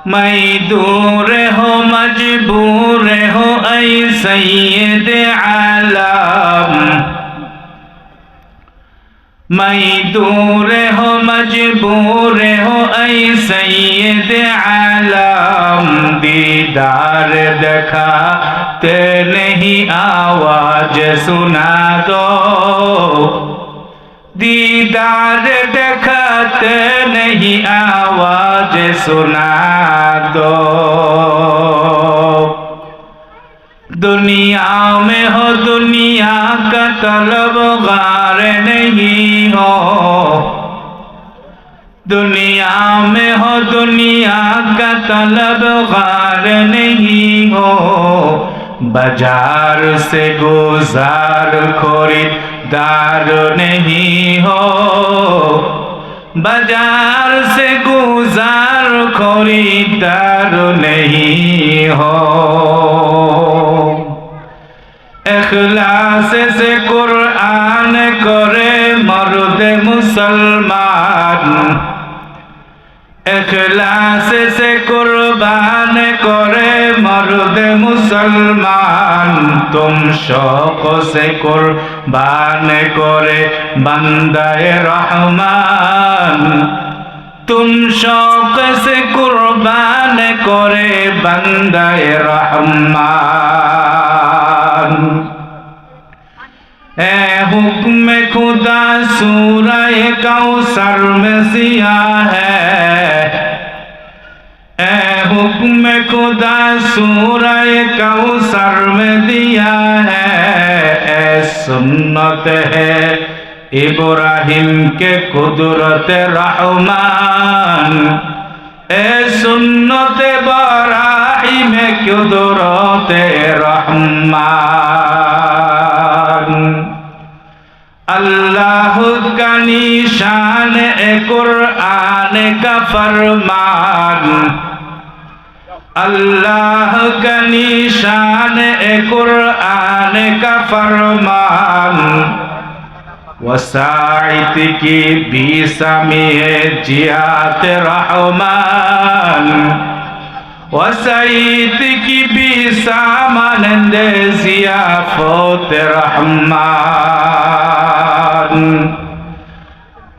मैं दूर हो मजबूर हो ऐ सैयद आलम, मैं दूर हो मजबूर हो ऐ सैयद आलम, दीदार दिखाते नहीं आवाज सुना दो, दीदार दिखाते नहीं आवाज सुना दो। दुनिया में हो दुनिया का तलबगार नहीं हो, दुनिया में हो दुनिया का तलबगार नहीं हो, बाजार से गुजार खरीदार नहीं हो, बाजार से गुजार खरीदार नहीं हो। इखलास से कुरान करे मर्द मुसलमान, इखलास से कुर्बान करे मर्द मुसलमान, तुम शौक से कुर्बान करे बंदाए रहमान, तुम शौक से कुर्बान करे बंदाए रहमान। ए हुक्म खुदा सूरह कौसर में सिया है, ए हुक्म खुदा सूरह कौसर में दिया है, ए सुन्नत है इब्राहिम के कुदरत रहमान, ए सुन्नत इब्राहिम के कुदरत रहमान। अल्लाह का निशान ए कुरान का फरमान, अल्लाह का निशान ए कुरान का फरमान, वसाइत की बीसा में जियात रहमान, वसाइत की बीसा मानंद जियाफत रहमान।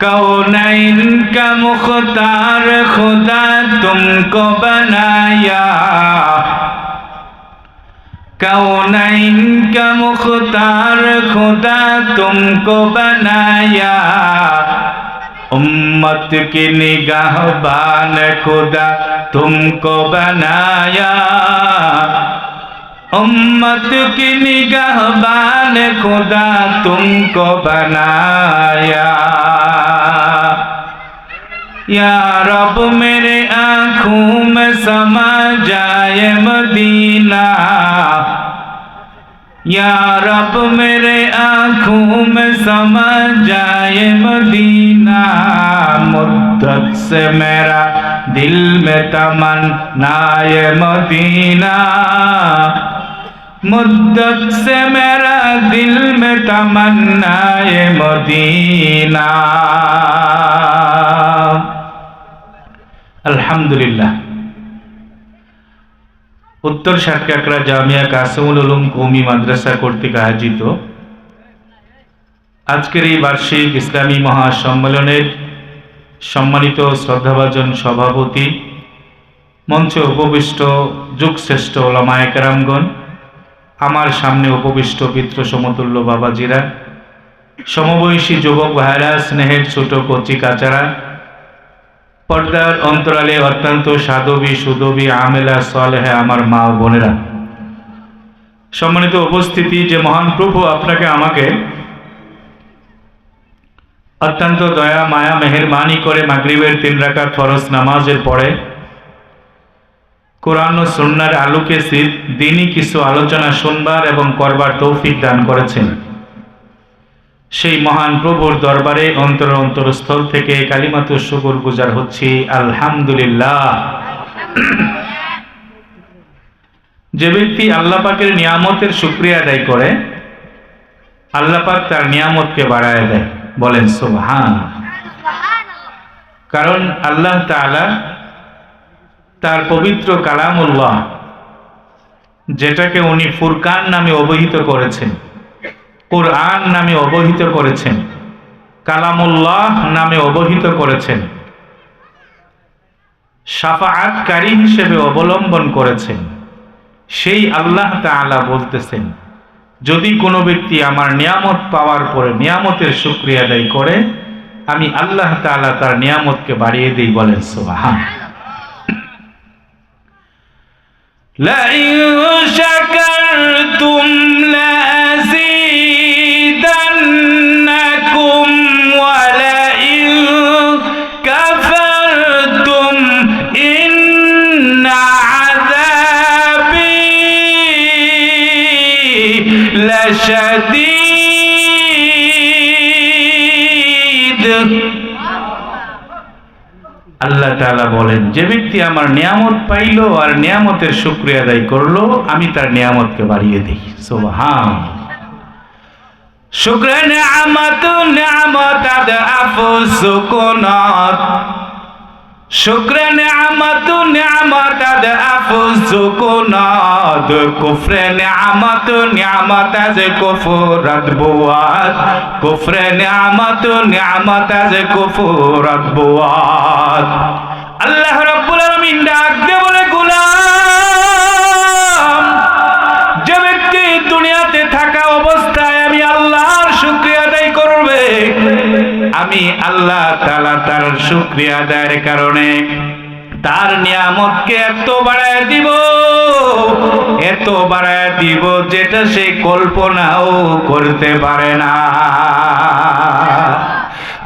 कौनैन का मुख्तार खुदा तुमको बनाया, कौनैन का मुख्तार खुदा तुमको बनाया, उम्मत की निगाहबान खुदा तुमको बनाया, उम्मत की निगाहबान खुदा तुमको बनाया। या रब मेरे आँखों में समा जाए मदीना, या रब मेरे आँखों में समा जाए मदीना, मुद्दत से मेरा दिल में तमन्नाए मदीना, मुद्दत से मेरा दिल में तमन्नाए मदीना। अल्हम्दुलिल्लाह। उत्तर सातकाकड़ा जामिया कासिमुल उलूम कौमी माद्रासा कर्तृक आयोजित आजकेर এই বার্ষিক ইসলামী মহাসম্মেলনের সম্মানিত শ্রদ্ধাভাজন সভাপতি, মঞ্চে উপবিষ্ট যুগশ্রেষ্ঠ ওলামায়ে কেরামগণ, আমার সামনে উপবিষ্ট পিতৃ সমতুল্য বাবাজিরা, সমবয়সী যুবক ভাইরা, স্নেহের ছোট কচি কাচারা, पर्दार अंतराले अत्यंत साधवी सुदवी आमेला सालेहा आमार मा ओ बोनेरा, सम्मानित उपस्थिति जे महान प्रभु आपनाके आमाके अत्यंत दया माया मेहरबानी करे मागरिबेर 3 राकात फरज नामाजेर परे कुरान ओ सुन्नाहर आलोके दीनी किछु आलोचना शुनबार एवं करबार तौफिक दान करेछेन। সেই মহান প্রভুর দরবারে অন্তর অন্তরস্থল থেকে কালিমাতু শুকর গুজার হচ্ছি আলহামদুলিল্লাহ। যে ব্যক্তি আল্লাহ পাকের নিয়ামতের শুকরিয়া আদায় করে, আল্লাহ পাক তার নিয়ামতকে বাড়ায় দেয়, বলেন সুবহানাল্লাহ। কারণ আল্লাহ তাআলা তার পবিত্র কালামুল্লাহ, যেটাকে উনি ফুরকান নামে অভিহিত করেছেন, কুরআন নামে অভিহিত করেছেন, কালামুল্লাহ নামে অভিহিত করেছেন, শাফাআতকারী হিসেবে অবলম্বন করেছেন, সেই আল্লাহ তাআলা বলতেছেন, যদি কোনো ব্যক্তি আমার নিয়ামত পাওয়ার পরে নিয়ামতের শুকরিয়া আদায় করে, আমি আল্লাহ তাআলা তার নিয়ামতকে বাড়িয়ে দিই। বলেন সুবহানাল্লাহ। লাইন শাকারতুম লাযীদান্নাকুম ওয়া লাইন কাফারতুম ইন্না আযাবী লাশাদীদ। আল্লাহ তাআলা বলেন, যে ব্যক্তি আমার নিয়ামত পাইলো আর নিয়ামতের শুকরিয়া আদায় করলো, আমি তার নিয়ামতকে বাড়িয়ে দিই। সুবহানাল্লাহ। শুকরান নিয়ামাতুন নিয়ামাত আদআফু সুকুনাত, শুকরান নিয়ামাতুন নিয়ামাত আদআফু সুকুনাত, কুফরে নিয়ামাতুন নিয়ামাত আজ কুফরাত বুয়াত, কুফরে নিয়ামাতুন নিয়ামাত আজ কুফরাত বুয়াত। আল্লাহ রাব্বুল আলামিন ডাক দিয়ে বলে, গোলাম, যে ব্যক্তি দুনিয়াতে থাকা অবস্থায় আমি আল্লাহর শুকরিয়া আদায় করবে, আমি আল্লাহ তাআলা তার শুকরিয়া আদায়ের কারণে তার নিয়ামতকে এত বাড়ায় দিব, এত বাড়ায় দিব, যেটা সে কল্পনাও করতে পারে না।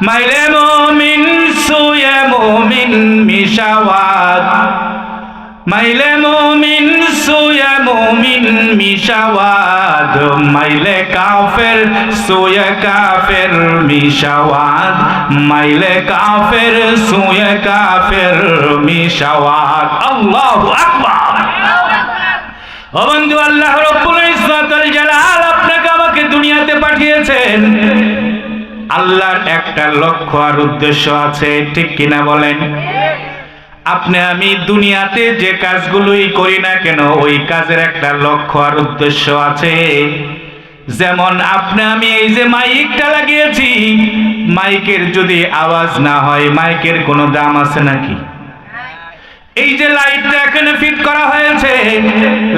মাইলে মুমিন সুয়ে মুমিন মিশাওয়াত, মাইলে মুমিন সুয়ে মুমিন মিশাওয়াত, মাইলে কাফের সুয়ে কাফের মিশাওয়াত, মাইলে কাফের সুয়ে কাফের মিশাওয়াত। আল্লাহু আকবার। ও বন্ধু, আল্লাহ রাব্বুল ইজ্জত ওয়াল জালাল আপনাকে আমাকে দুনিয়াতে পাঠিয়েছেন, আল্লাহর একটা লক্ষ্য আর উদ্দেশ্য আছে, ঠিক কিনা বলেন? আপনি আমি দুনিয়াতে যে কাজগুলোই করি না কেন, ওই কাজের একটা লক্ষ্য আর উদ্দেশ্য আছে। যেমন আপনি আমি এই যে মাইকটা লাগিয়েছি, মাইকের যদি আওয়াজ না হয়, মাইকের কোনো দাম আছে নাকি? এই যে লাইটটা এখানে ফিট করা হয়েছে,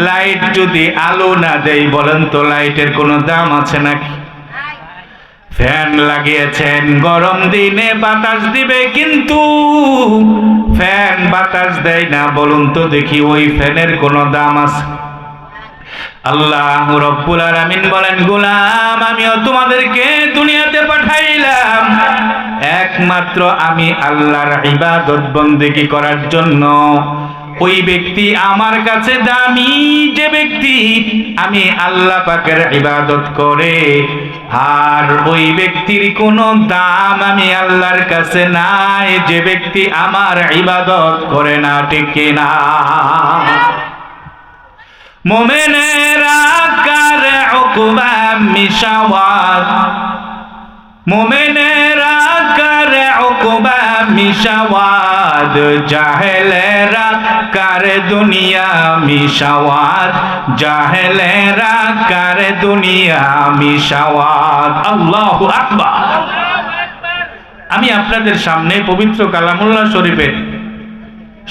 লাইট যদি আলো না দেয়, বলেন তো লাইটের কোনো দাম আছে নাকি? ফ্যান লাগিয়েছেন, গরম দিনে বাতাস দিবে, কিন্তু ফ্যান বাতাস দেয় না, বলুন তো দেখি ওই ফ্যানের কোনো দাম আছে? আল্লাহ রাব্বুল আলামিন বলেন, গোলাম, আমিও তোমাদেরকে দুনিয়াতে পাঠাইলাম একমাত্র আমি আল্লাহর ইবাদত বন্দেগী করার জন্য। ওই ব্যক্তি আমার কাছে দামি, যে ব্যক্তি আমি আল্লাহ পাকের ইবাদত করে, আর ওই ব্যক্তির কোনো দাম আমি আল্লাহর কাছে নাই, যে ব্যক্তি আমার ইবাদত করে না, ঠিক না? মুমিনেরা করে উকবা মিশাওয়াত, মুমিনেরা করে উকবা মিশাওয়াত, জাহেলেরা করে দুনিয়া মিশাওয়াত, জাহেলেরা করে দুনিয়া মিশাওয়াত। আল্লাহু আকবার। আমি আপনাদের সামনে পবিত্র কালামুল্লাহ শরীফের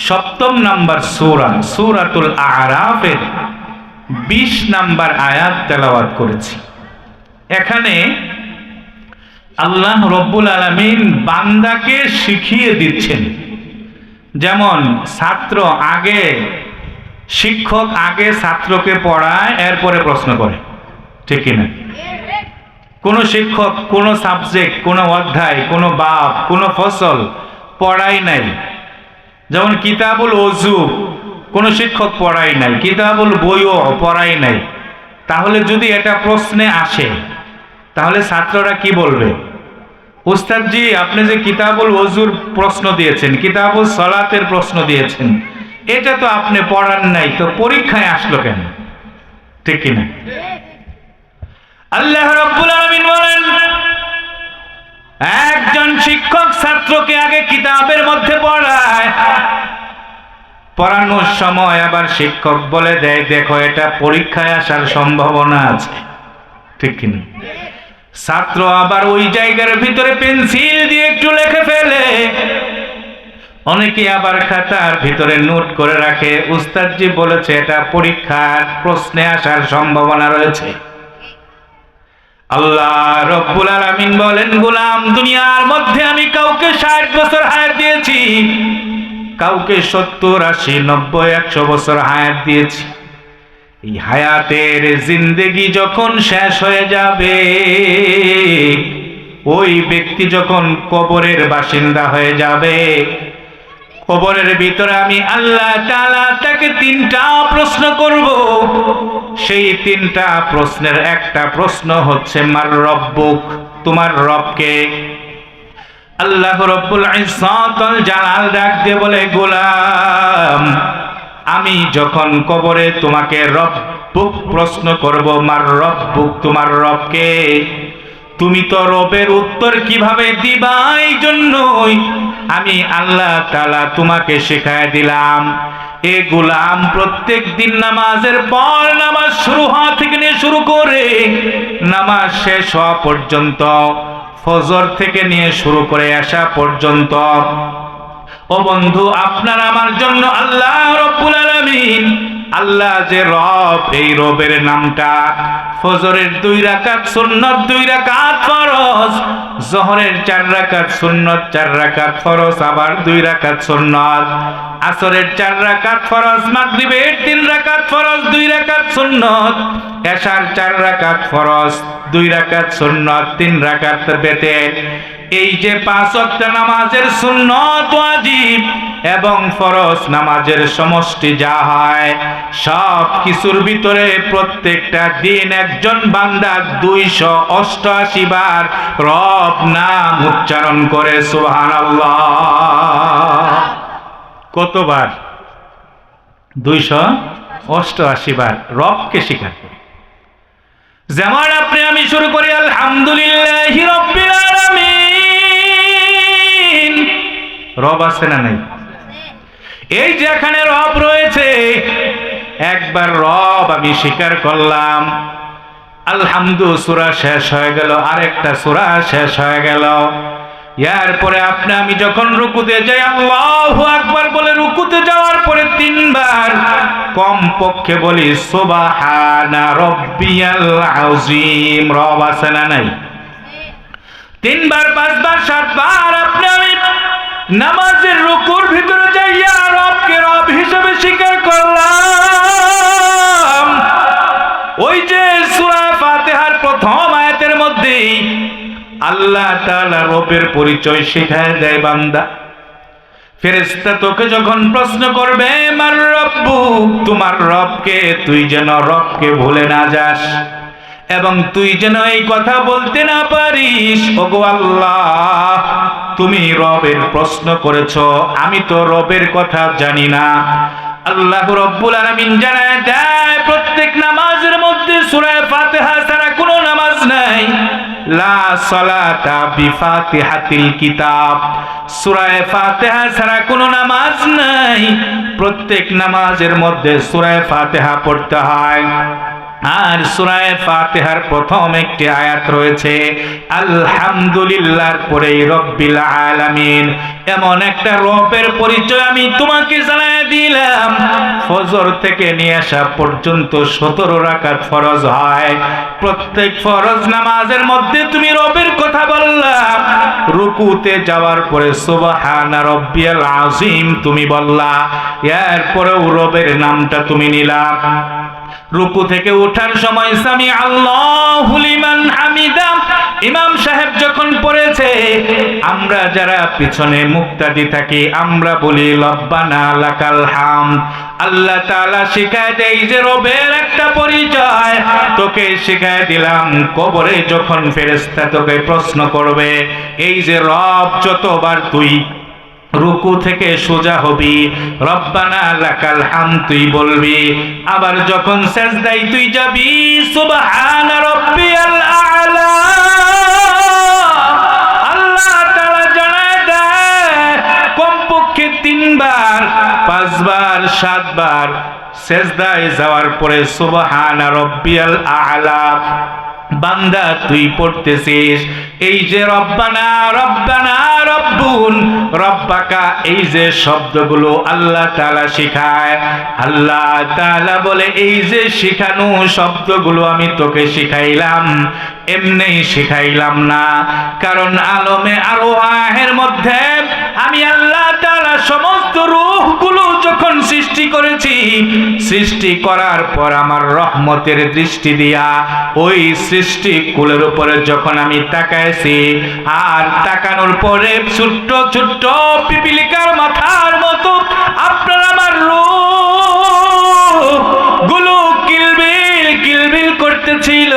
7 নম্বর সূরা, সূরাতুল আরাফের 20 নম্বর আয়াত তেলাওয়াত করেছি। এখানে আল্লাহ রব্বুল আলামিন বান্দাকে শিখিয়ে দিচ্ছেন, যেমন ছাত্র আগে, শিক্ষক আগে ছাত্রকে পড়ায়, এরপরে প্রশ্ন করে, ঠিক কিনা? কোন শিক্ষক কোন সাবজেক্ট, কোন অধ্যায়, কোন বাব, কোন ফসল পড়াই নাই। যেমন কিতাবুল ওযু কোন শিক্ষক পড়াই নাই, কিতাবুল বইও পড়াই নাই। তাহলে যদি এটা প্রশ্নে আসে, তাহলে ছাত্ররা কি বলবে? উস্তাদ জি, আপনি যে কিতাবুল ওযুর প্রশ্ন দিয়েছেন, কিতাবুল সালাতের প্রশ্ন দিয়েছেন, এটা তো আপনি পড়ান নাই, তো পরীক্ষায় আসলো কেন? ঠিক কিনা? আল্লাহ রাব্বুল আলামিন বলেন, একজন শিক্ষক ছাত্রকে আগে কিতাবের মধ্যে পড়ায়, পড়ানোর সময় আবার শিক্ষক বলে দেয়, দেখো এটা পরীক্ষায় আসার সম্ভাবনা আছে, ঠিক কিনা? ছাত্র আবার ওই জায়গার ভিতরে পেন্সিল দিয়ে একটু লিখে ফেলে, অনেকে আবার খাতার ভিতরে নোট করে রাখে, উস্তাদজি বলেছে এটা পরীক্ষার প্রশ্নে আসার সম্ভাবনা রয়েছে। আল্লাহ রব্বুল আলামিন বলেন, গোলাম দুনিয়ার মধ্যে আমি কাউকে 60 বছর হায়াত দিয়েছি, কাউকে 70, 80, 90, 100 বছর হায়াত দিয়েছি। এই হায়াতের জিন্দেগি যখন শেষ হয়ে যাবে, ওই ব্যক্তি যখন কবরের বাসিন্দা হয়ে যাবে, কবরের ভিতরে আমি আল্লাহ তাআলা তাকে 3টা প্রশ্ন করব। সেই 3টা প্রশ্নের একটা প্রশ্ন হচ্ছে মার রব্বুক, তোমার রবকে? আল্লাহ রব্বুল ইজ্জতুল জালাল ডাক দিয়ে বলে, গোলাম আমি যখন কবরে তোমাকে রব্বুক প্রশ্ন করব, মার রব্বুক, তোমার রবকে, তুমি তো রবের উত্তর কিভাবে দিবা, এই জন্যই আমি আল্লাহ তাআলা তোমাকে শেখায় দিলাম। এ গোলাম প্রত্যেক দিন নামাজের পর, নামাজ শুরু হওয়া থেকে নিয়ে শুরু করে নামাজ শেষ হওয়া পর্যন্ত, ফজর থেকে নিয়ে শুরু করে আসা পর্যন্ত, ও বন্ধু আপনার আমার জন্য আল্লাহ রব্বুল আলামিন, আল্লাহ যে রব, এই রবের নামটা ফজরের 2 রাকাত সুন্নত, 2 রাকাত ফরজ, যোহরের 4 রাকাত সুন্নত, 4 রাকাত ফরজ, আবার 2 রাকাত সুন্নত, আসরের 4 রাকাত ফরজ, মাগরিবের 3 রাকাত ফরজ, 2 রাকাত সুন্নত, এশার 4 রাকাত ফরজ, 2 রাকাত সুন্নত, 3 রাকাত বেতে। এই যে 5 ওয়াক্ত নামাজের সুন্নত, ওয়াজিব এবং ফরজ নামাজের সমষ্টি যা হয়, সব কিছুর ভিতরে প্রত্যেকটা দিন একজন বান্দা 288 বার রব নাম উচ্চারণ করে, সুবহানাল্লাহ। কতবার? 288 বার রবকে স্বীকার করে। যেমন আপনি আমি শুরু করি আলহামদুলিল্লাহি রাব্বিল আলামিন, রব আছে না নাই? এই যে এখানে রব রয়েছে, একবার রব আমি স্বীকার করলাম, আলহামদু সূরা শেষ হয়ে গেল, আরেকটা সূরা শেষ হয়ে গেল। এরপরে আপনি আমি যখন রুকুতে যাই, আল্লাহু আকবার বলে রুকুতে যাওয়ার পরে 3 বার কম পক্ষে বলি সুবহানা রাব্বিয়াল আযীম। রব আছে না নাই? 3 বার, 5 বার, 7 বার আপনি আমি নামাজের রুকুর ভিতরে যাইয়া রবকে রব হিসেবে স্বীকার করলাম। ওই যে সূরা ফাতিহার প্রথম আয়াতের মধ্যেই আল্লাহ তাআলা রবের পরিচয় শেখায় দেয়, বান্দা ফেরেশতা তোকে যখন প্রশ্ন করবে মার রব্বুক, তোমার রবকে, তুই যেন রবকে ভুলে না যাস এবং তুই যেন এই কথা বলতে না পারিস, ওগো আল্লাহ তুমি রবের প্রশ্ন করেছো, আমি তো রবের কথা জানি না। আল্লাহ রব্বুল আলামিন জানায় দেয়, প্রত্যেক নামাজের মধ্যে সূরা ফাতিহা ছাড়া কোনো নামাজ নাই। লা সালাতা বিফাতিহাতিল কিতাব, সূরা ফাতিহা ছাড়া কোনো নামাজ নাই। প্রত্যেক নামাজের মধ্যে সূরা ফাতিহা পড়তে হয়। আর সূরা ফাতিহার প্রথম একটি আয়াত রয়েছে আলহামদুলিল্লাহর পরে রব্বিল আলামিন। এমন একটা রবের পরিচয় আমি তোমাকে জানায় দিলাম। ফজর থেকে নিয়ে আসা পর্যন্ত 17 রাকাত ফরজ হয়। প্রত্যেক ফরজ নামাজের মধ্যে তুমি রবের কথা বললা, রুকুতে যাওয়ার পরে সুবহানা রাব্বিয়াল আযীম তুমি বললা, এরপরেও রবের নামটা তুমি নিলা। রুকু থেকে ওঠার সময় সামি আল্লাহু লিমান হামিদা ইমাম সাহেব যখন পড়েছে, আমরা যারা পিছনে মুক্তাদি থাকি আমরা বলি রব্বানা লাকাল হামদ। আল্লাহ তাআলা শিখায় দেয় যে রবের একটা পরিচয় তোকে শিখায় দিলাম। কবরে যখন ফেরেশতা তোকে প্রশ্ন করবে, এই যে রব, যতবার তুই রুকু থেকে সোজা হবি রব্বানা লাকাল হামদ তুই বলবি, আবার যখন সিজদায় তুই যাবি সুবহানা রাব্বিয়াল আ'লা। আল্লাহ তাআলা জানায় দেয় কমপক্ষে 3 তিনবার, পাঁচবার, সাতবার সেজদায় যাওয়ার পরে সুবহানা রাব্বিয়াল আ'লা বান্দা তুই পড়তেছিস, এই যে রব্বানা রব্বানা রব্বুন রব্বাকা, এই যে শব্দগুলো আল্লাহ তাআলা শিখায়, আল্লাহ তাআলা বলে এই যে শিখানো শব্দগুলো আমি তোকে শিখাইলাম, এমনি শিখাইলাম না, কারণ আলমে আরওয়াহের মধ্যে আমি আল্লাহ তাআলা সমস্ত রূহগুলো যখন সৃষ্টি করেছি, সৃষ্টি করার পর আমার রহমতের দৃষ্টি দিয়া ওই সৃষ্টি কুলের উপরে যখন আমি তাকাইছি, আর তাকানোর পরে ছোট্ট ছোট্ট পিপিলিকার মাথার মতো আপনার আমার রূহগুলো কিলবিল কিলবিল করতেছিল।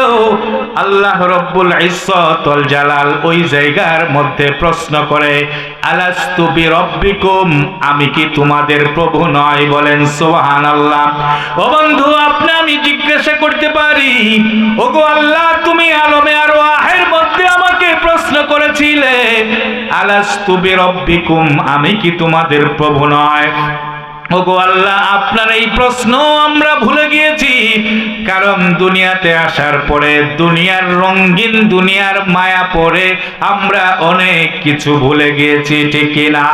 আল্লাহ রব্বুল ইজ্জত ওয়াল জালাল ওই জায়গার মধ্যে প্রশ্ন করে, আলাস্তু বিরব্বিকুম, আমি কি তোমাদের প্রভু নয়? বলেন সুবহানাল্লাহ। ও বন্ধু, আপনি আমি জিজ্ঞাসা করতে পারি, ওগো আল্লাহ, তুমি আলমে আরওয়াহের মধ্যে আমাকে প্রশ্ন করেছিলে, আলাস্তু বিরব্বিকুম, আমি কি তোমাদের প্রভু নয়? ওগো আল্লাহ, আপনার এই প্রশ্ন আমরা ভুলে গিয়েছি, কারণ দুনিয়াতে আসার পরে দুনিয়ার রঙিন দুনিয়ার মায়া পড়ে আমরা অনেক কিছু ভুলে গিয়েছি, ঠিক না?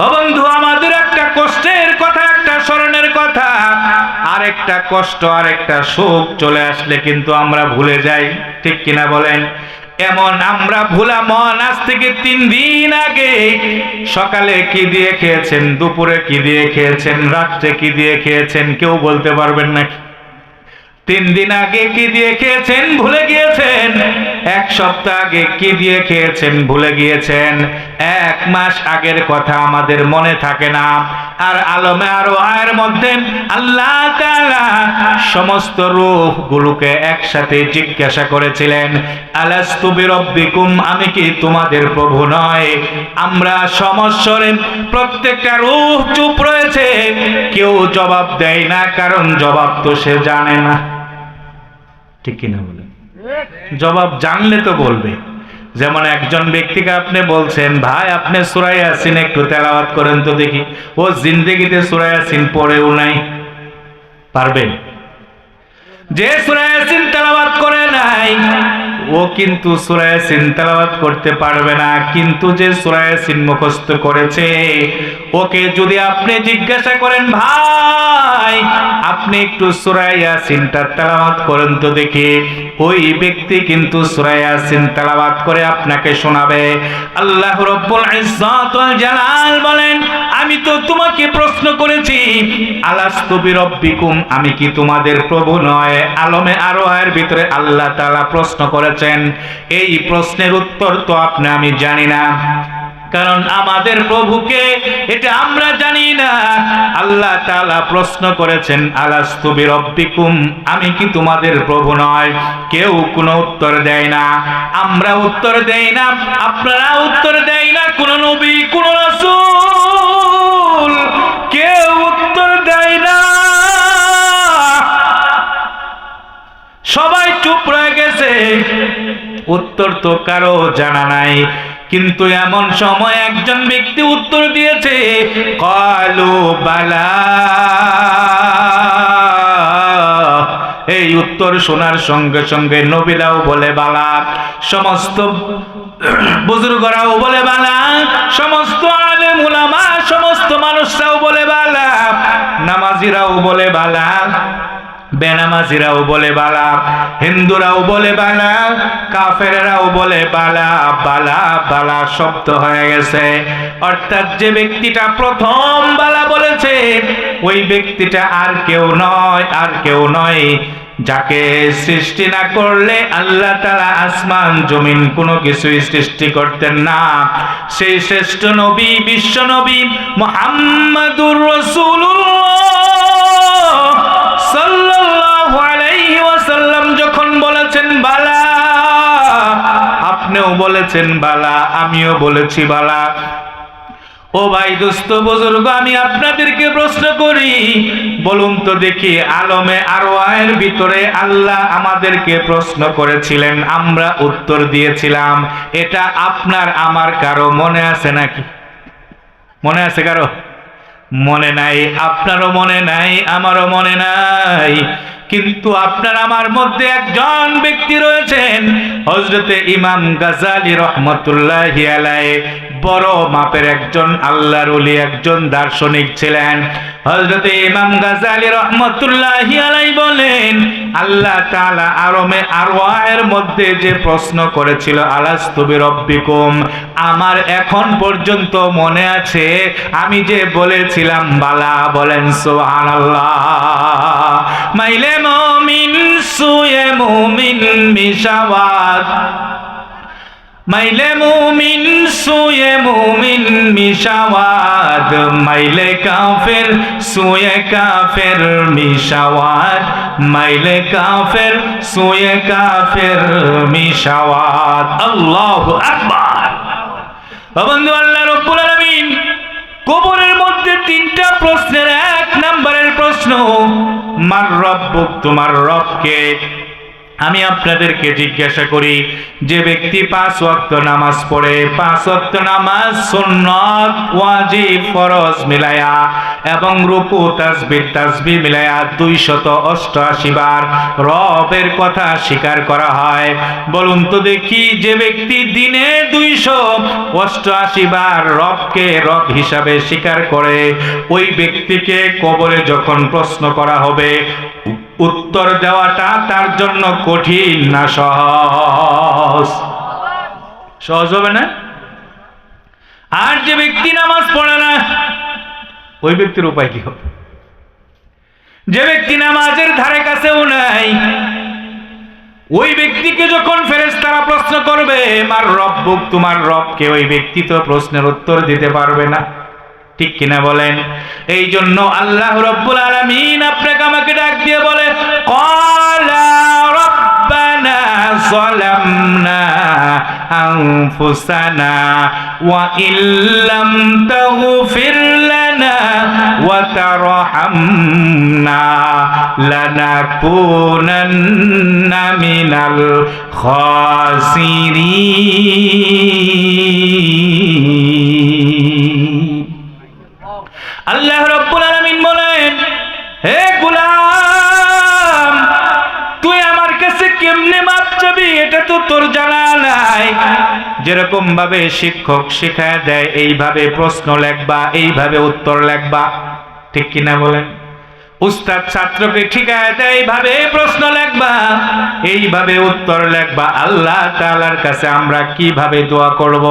ও বন্ধু, আমাদের একটা কষ্টের কথা, একটা স্মরণের কথা, আরেকটা কষ্ট আরেকটা শোক চলে আসলে কিন্তু আমরা ভুলে যাই, ঠিক কিনা বলেন? এমন আমরা ভোলা মন, আজ থেকে 3 দিন আগে সকালে কি দিয়ে খেয়েছেন, দুপুরে কি দিয়ে খেয়েছেন, রাত্রে কি দিয়ে খেয়েছেন, কেউ বলতে পারবেন নাকি? 3 দিন আগে কি দিয়ে খেয়েছেন ভুলে গিয়েছেন, 1 সপ্তাহ আগে কি দিয়ে খেয়েছেন ভুলে গিয়েছেন, 1 মাস আগের কথা আমাদের মনে থাকে না। আর আলমে আরওয়াহের মধ্যে আল্লাহ তাআলা সমস্ত রূহগুলোকে একসাথে জিজ্ঞাসা করেছিলেন, আলাস্তু বিরব্বিকুম, আমি কি তোমাদের প্রভু নয়? আমরা সমস্বরে প্রত্যেকটা রূহ চুপ রয়েছে, কেউ জবাব দেয় না, কারণ জবাব তো সে জানে না, ঠিক কিনা বলেন? জবাব জানলে তো বলবে। যেমন একজন ব্যক্তিকে আপনি বলছেন, ভাই আপনি সূরা ইয়াসিন একটু তেলাওয়াত করেন তো দেখি, ও জিন্দেগিতে সূরা ইয়াসিন পড়েও নাই, পারবে? যে সূরা ইয়াসিন তেলাওয়াত করে নাই ও কিন্তু সূরা ইয়াসিন তেলাওয়াত করতে পারবে না, কিন্তু যে সূরা ইয়াসিন মুখস্থ করেছে ওকে যদি আপনি জিজ্ঞাসা করেন, ভাই আপনি একটু সূরা ইয়াসিনটা তেলাওয়াত করেন তো দেখি, ওই ব্যক্তি কিন্তু সূরা ইয়াসিন তেলাওয়াত করে আপনাকে শোনাবে। আল্লাহ রাব্বুল ইজ্জত ওয়াল জালাল বলেন, আমি তো তোমাকে প্রশ্ন করেছি, আলাস্তু বিরব্বিকুম, আমি কি তোমাদের প্রভু নয়? আলমে আরওয়াহের ভিতরে আল্লাহ তাআলা প্রশ্ন করেছেন, এই প্রশ্নের উত্তর তো আপনি আমি জানি না, কারণ আমাদের প্রভুকে এটা আমরা জানি না। আল্লাহ তাআলা প্রশ্ন করেছেন, আলাস্তু বিরব্বিকুম, আমি কি তোমাদের প্রভু নয়? কেউ কোনো উত্তর দেয় না, আমরা উত্তর দেই না, আপনারা উত্তর দেয় না, কোন নবী কোন রাসূল কেউ উত্তর দেয় না, সবাই চুপ রয়ে গেছে, উত্তর তো কারো জানা নাই। কিন্তু এমন সময় একজন ব্যক্তি উত্তর দিয়েছে, ক্বালু বালা। এই উত্তর শোনার সঙ্গে সঙ্গে নবীরাও বলে বালা, সমস্ত বুজুর্গরাও বলে বালা, সমস্ত আলেম উলামা সমস্ত মানুষরাও বলে বালা, নামাজিরাও বলে বালা, বেনামাজিরাও বলে বালা, হিন্দুরাও বলে বালা, কাফেররাও বলে বালা, বালা বালা শব্দ হয়ে গেছে। অর্থাৎ যে ব্যক্তিটা প্রথম বালা বলেছে ওই ব্যক্তিটা আর কেউ নয়, আর কেউ নয়, যাকে সৃষ্টি না করলে আল্লাহ তাআলা আসমান জমিন কোনো কিছুই সৃষ্টি করতেন না, সেই শ্রেষ্ঠ নবী বিশ্ব নবী মুহাম্মাদুর রাসূলুল্লাহ সাল্লাল্লাহু আলাইহি ওয়াসাল্লাম যখন বলেছেন বালা, আপনিও বলেছেন বালা, আমিও বলেছি বালা। ও ভাই দোস্ত বুজুর্গ, আমি আপনাদেরকে প্রশ্ন করি, বলুন তো দেখি, আলমে আরওয়াহের ভিতরে আল্লাহ আমাদেরকে প্রশ্ন করেছিলেন, আমরা উত্তর দিয়েছিলাম, এটা আপনার আমার কারো মনে আছে নাকি? মনে আছে কারো? মনে নাই, আপনারও মনে নাই, আমারও মনে নাই। কিন্তু আপনার আমার মধ্যে একজন ব্যক্তি রয়েছেন, হযরতে ইমাম গাজ্জালী রহমতুল্লাহি আলাইহি, বড় মাপের একজন আল্লাহর ওলি, একজন দার্শনিক ছিলেন। হযরতে ইমাম গাজ্জালী রহমতুল্লাহি আলাইহি বলেন, আল্লাহ তাআলা আরমে আরওয়াহের মধ্যে যে প্রশ্ন করেছিল আলাস্তু বিরব্বিকুম, আমার এখন পর্যন্ত মনে আছে। আমি যে বলেছিলাম বালা, বলেন সুবহানাল্লাহ। মাইলে মুমিন সুয়ে মুমিন মিশাওয়াত, মাইলে মুমিন সুয়ে মুমিন মিশাওয়াত, মাইলে কাফের সুয়ে কাফের মিশাওয়াত, মাইলে কাফের সুয়ে কাফের মিশাওয়াত। আল্লাহু আকবার। বন্ধু, আল্লাহ রাব্বুল আলামিন কবরের মধ্যে তিনটা প্রশ্নের এক নম্বরের প্রশ্ন, মার রব্বুক, তোমার রব কে? আমি আপনাদেরকে জিজ্ঞাসা করি, যে ব্যক্তি 5 ওয়াক্ত নামাজ পড়ে, 5 ওয়াক্ত নামাজ সুন্নাত ওয়াজিব ফরজ মিলায়া এবং রুকু তাসবিহ মিলায়া 288 বার রবের কথা স্বীকার করা হয়, বলুন তো দেখি, যে ব্যক্তি দিনে 288 বার রবকে রব হিসাবে স্বীকার করে, ওই ব্যক্তিকে কবরে যখন প্রশ্ন করা হবে, উত্তর দেওয়াটা তার জন্য কঠিন না সহজ? সহজ হবে না? আর যে ব্যক্তি নামাজ পড়ে না, ওই ব্যক্তির উপায় কি হবে? যে ব্যক্তি নামাজের ধারে কাছেও নাই, ওই ব্যক্তিকে যখন ফেরেশতারা প্রশ্ন করবে মার রব্বুক, তোমার রবকে, ওই ব্যক্তি তো প্রশ্নের উত্তর দিতে পারবে না, ঠিক কিনা বলেন? এই জন্য আল্লাহ রাব্বুল আলামিন আপনাকে আমাকে ডাক দিয়ে বলে, ক্বালা রাব্বানা যালামনা আনফুসানা ওয়া ইল্লাম তাগফির লানা ওয়া তারহামনা লানাকুনান্না মিনাল খাসিরিন। আল্লাহ রাব্বুল আলামিন বলেন, হে গোলাম, তুই আমার কাছে কেমনে মাপ চাবি এটা তো তোর জানা নাই। যেরকম ভাবে শিক্ষক শিখায় দেয় এইভাবে প্রশ্ন লেখবা, এইভাবে উত্তর লেখবা, ঠিক কিনা বলেন? উস্তাদ ছাত্রকে শিখায় দেয় এইভাবে প্রশ্ন লেখবা, এইভাবে উত্তর লেখবা। আল্লাহ তাআলার কাছে আমরা কিভাবে দোয়া করব?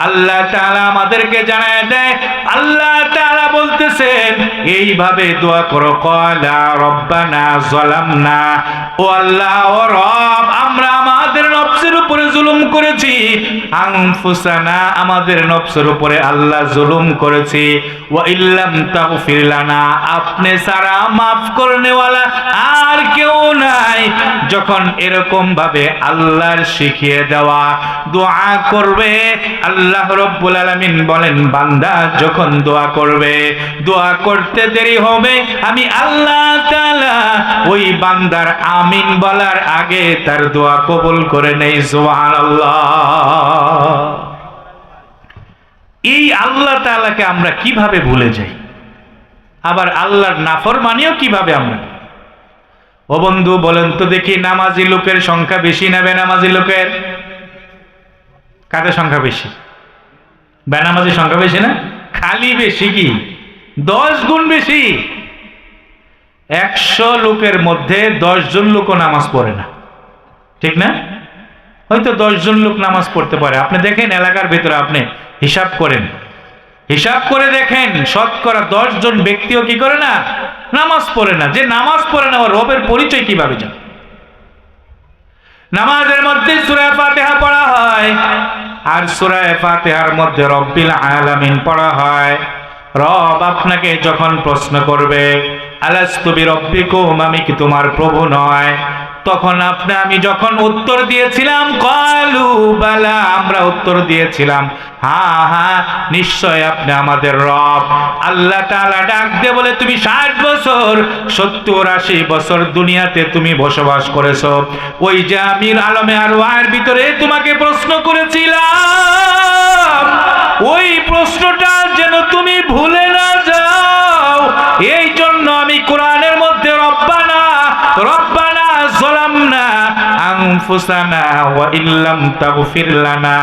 আল্লাহ তাআলা আমাদেরকে জানায় দেয়, আল্লাহ তাআলা বলতেছেন এইভাবে দোয়া করো, ক্বালা রব্বানা যালামনা, ও আল্লাহ, ও রব, আমরা আমাদের নফসের উপরে জুলুম করেছি, আনফুসানা, আমাদের নফসের উপরে আল্লাহ জুলুম করেছি, ওয়া ইল্লাম তাগফির লানা, আপনি সারা মাফ করনেওয়ালা আর কেউ নাই। যখন এরকম ভাবে আল্লাহর শিখিয়ে দেওয়া দোয়া করবে, আল্লাহ রাব্বুল আলামিন বলেন, বান্দা যখন দোয়া করবে, দোয়া করতে দেরি হবে, আমি আল্লাহ তাআলা ওই বান্দার আমিন বলার আগে তার দোয়া কবুল করে নেই। সুবহানাল্লাহ। এই আল্লাহ তাআলাকে আমরা কিভাবে ভুলে যাই? আবার আল্লাহর নাফরমানিও কিভাবে আমরা? ও বন্ধু, বলেন তো দেখি, নামাজি লোকের সংখ্যা বেশি না বেনামাজি লোকের? কাদের সংখ্যা বেশি? বেনামাজির সংখ্যা বেশি না? খালি বেশি কি 10 গুণ বেশি। 100 লোকের মধ্যে 10 জন লোকও নামাজ পড়ে না, ঠিক না? হয়তো 10 জন লোক নামাজ পড়তে পারে। আপনি দেখেন এলাকার ভিতরে, আপনি হিসাব করেন, হিসাব করে দেখেন, শতকরা 10 জন ব্যক্তিও কি করে না? নামাজ পড়ে না। যে নামাজ পড়ে না, ওর রবের পরিচয় কিভাবে জানে? নামাজের মধ্যে সূরা ফাতিহা পড়া হয়, আর সূরা ফাতিহার মধ্যে রব্বিল আলামিন পড়া হয়। রব আপনাকে যখন প্রশ্ন করবে, আলাস্তু বিরব্বিকুম, আমি কি তোমার প্রভু নয়? তখন আমি যখন উত্তর দিয়েছিলাম, ক্বালু বালা, আমরা উত্তর দিয়েছিলাম, হ্যাঁ হ্যাঁ, নিশ্চয় আপনি আমাদের রব। আল্লাহ তাআলা ডাক দিয়ে বলে, তুমি 60 বছর 70-80 বছর দুনিয়াতে তুমি বসবাস করেছো, ওই যে আমি আলমে আরওয়াহের ভিতরে তোমাকে প্রশ্ন করেছিলাম, ওই প্রশ্নটা যেন তুমি ভুলে না যাও। এই জন্য আমি কোরআনের মধ্যে রব্বানা রব্বানা যালামনা আনফুসানা ওয়া ইল্লাম তাগফির লানা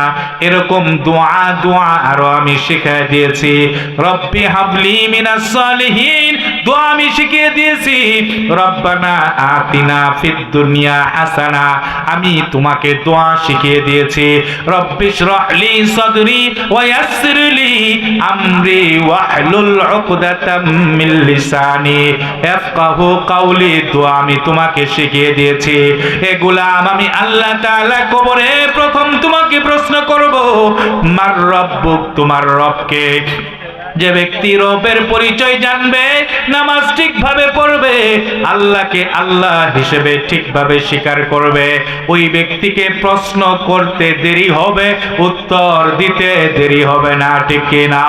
এরকম দোয়া আরো আমি শিখিয়ে দিয়েছি। রব্বি হাবলি মিনাস সালিহিন দোয়া আমি শিখিয়ে দিয়েছি। রব্বানা আতিনা ফিদ দুনিয়া হাসানা আমি তোমাকে দোয়া শিখিয়ে দিয়েছি। রব্বি ইশরাহ লি সাদরি ওয়া ইয়াসসির লি আমরি ওয়াহলুল উকদাতাম মিন লিসানি ইয়াফকাহু কাওলি দোয়া আমি তোমাকে শিখিয়ে দিয়েছি। হে গোলাম, আমি আল্লাহ তাআলা কবরে প্রথম তোমাকে প্রশ্ন করব, মার রব্বুক, তোমার রবকে। যে ব্যক্তি রবের পরিচয় জানবে, নামাজ ঠিকভাবে পড়বে, আল্লাহকে আল্লাহ হিসেবে ঠিকভাবে স্বীকার করবে, ওই ব্যক্তিকে প্রশ্ন করতে দেরি হবে, উত্তর দিতে দেরি হবে না, ঠিক কিনা?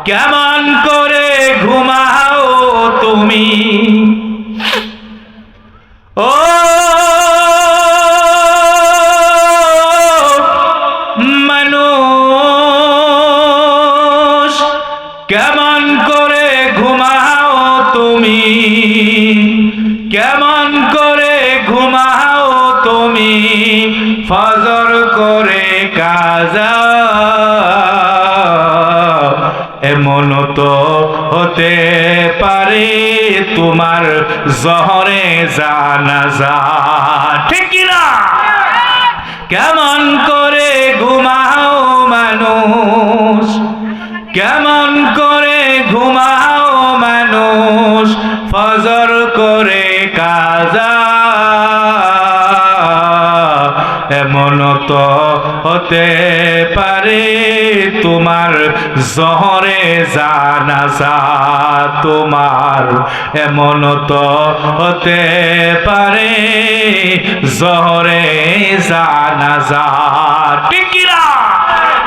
কেমন করে ঘুমাও তুমি ও মানুষ, কেমন করে ঘুমাও তুমি, কেমন করে ঘুমাও তুমি, ফজর করে কাজা এমন তো হতে পারে তোমার জহরে জানাজা, ঠিক কিনা? কেমন করে ঘুমাও মানুষ, কেমন করে ঘুমাও মানুষ, ফজর করে কাজা এমন তো হতে পারে তোমার জহরে জানাজা, তোমার এমন তো হতে পারে জহরে জানাজা, ঠিক কিনা?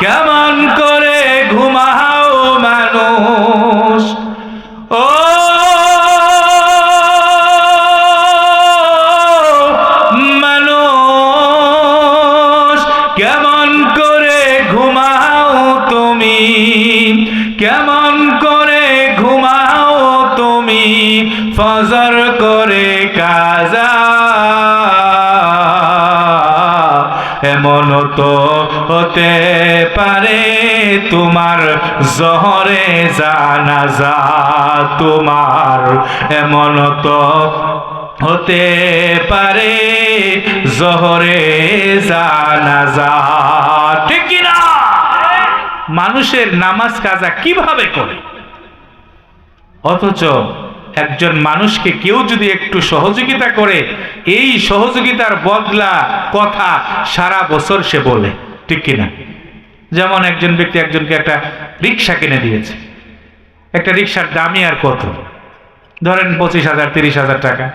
কেমন করে ঘুমাও মানুষ ও মানুষ, কেমন করে ঘুমাও তুমি, কেমন করে ঘুমাও তুমি, ফজর করে কাজা এমন তো হতে পারে তোমার জহরে জানাজা, তোমার এমন তো হতে পারে জহরে জানাজা, ঠিক কিনা? মানুষের নামাজ কাজা কিভাবে করে, অথচ একজন মানুষকে কেউ যদি একটু সহযোগিতা করে, এই সহযোগিতার বদলা কথা সারা বছর সে বলে, ঠিক কিনা? যেমন একজন ব্যক্তি একজনকে একটা রিক্সা কিনে দিয়েছে, একটা রিক্সার দামই আর কত, ধরেন 25,000 30,000 টাকা,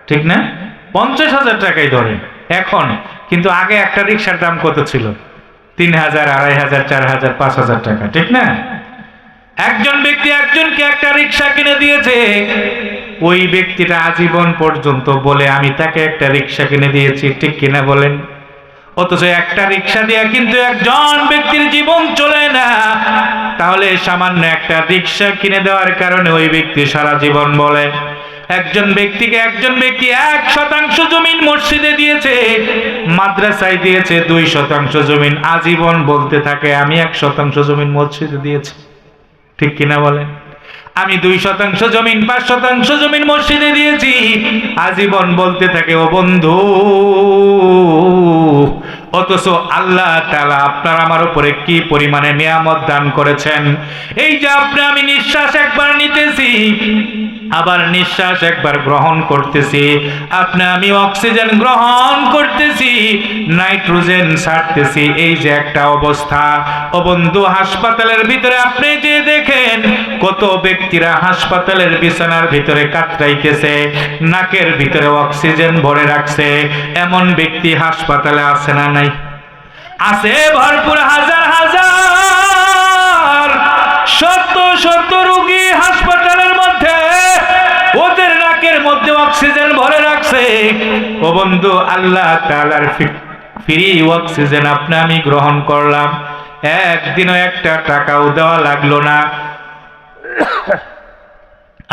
ঠিক না? 50,000 টাকাই ধরেন এখন, কিন্তু আগে একটা রিক্সার দাম কত ছিল? 3,000 2,500 4,000 5,000 টাকা, ঠিক না? একজন ব্যক্তি একজনকে একটা রিক্সা কিনে দিয়েছে, ওই ব্যক্তিটা আজীবন পর্যন্ত বলে আমি তাকে একটা রিক্সা কিনে দিয়েছি, ঠিক কিনা বলেন? অথচ একটা রিক্সা দিয়ে কিন্তু একজন ব্যক্তির জীবন চলে না। তাহলে সামান্য একটা রিক্সা কিনে দেওয়ার কারণে ওই ব্যক্তি সারা জীবন বলে। একজন ব্যক্তিকে একজন ব্যক্তি 1% জমিন মসজিদে দিয়েছে, মাদ্রাসায় দিয়েছে 2% জমিন, আজীবন বলতে থাকে আমি 1% জমিন মসজিদে দিয়েছি, ঠিক কিনা বলেন? আমি 2% জমিন 5% জমিন মসজিদে দিয়েছি, আজীবন বলতে থাকে ও বন্ধু। অথচ আল্লাহ তাআলা আপনার আমার উপরে কি পরিমাণে নিয়ামত দান করেছেন। এই যে আপনি আমি নিঃশ্বাস একবার নিতেছি, আবার নিঃশ্বাস একবার গ্রহণ করতেছি, আপনি আমি অক্সিজেন গ্রহণ করতেছি, নাইট্রোজেন ছাড়তেছি, এই যে একটা অবস্থা। ও বন্ধু, হাসপাতালের ভিতরে আপনি যে দেখেন কত ব্যক্তিরা হাসপাতালের বিছানার ভিতরে কাতরাইতেছে, নাকের ভিতরে অক্সিজেন ভরে রাখছে, এমন ব্যক্তি হাসপাতালে আছে না নাই? আছে, ভরপুর, হাজার হাজার শত শত রোগী হাসপাতালের মধ্যে, ওদের নাকের মধ্যে অক্সিজেন ভরে রাখছে। ও বন্ধু, আল্লাহ তাআলার ফ্রি অক্সিজেন আপনি আমি গ্রহণ করলাম, একদিনও একটা টাকাও দেওয়া লাগলো না।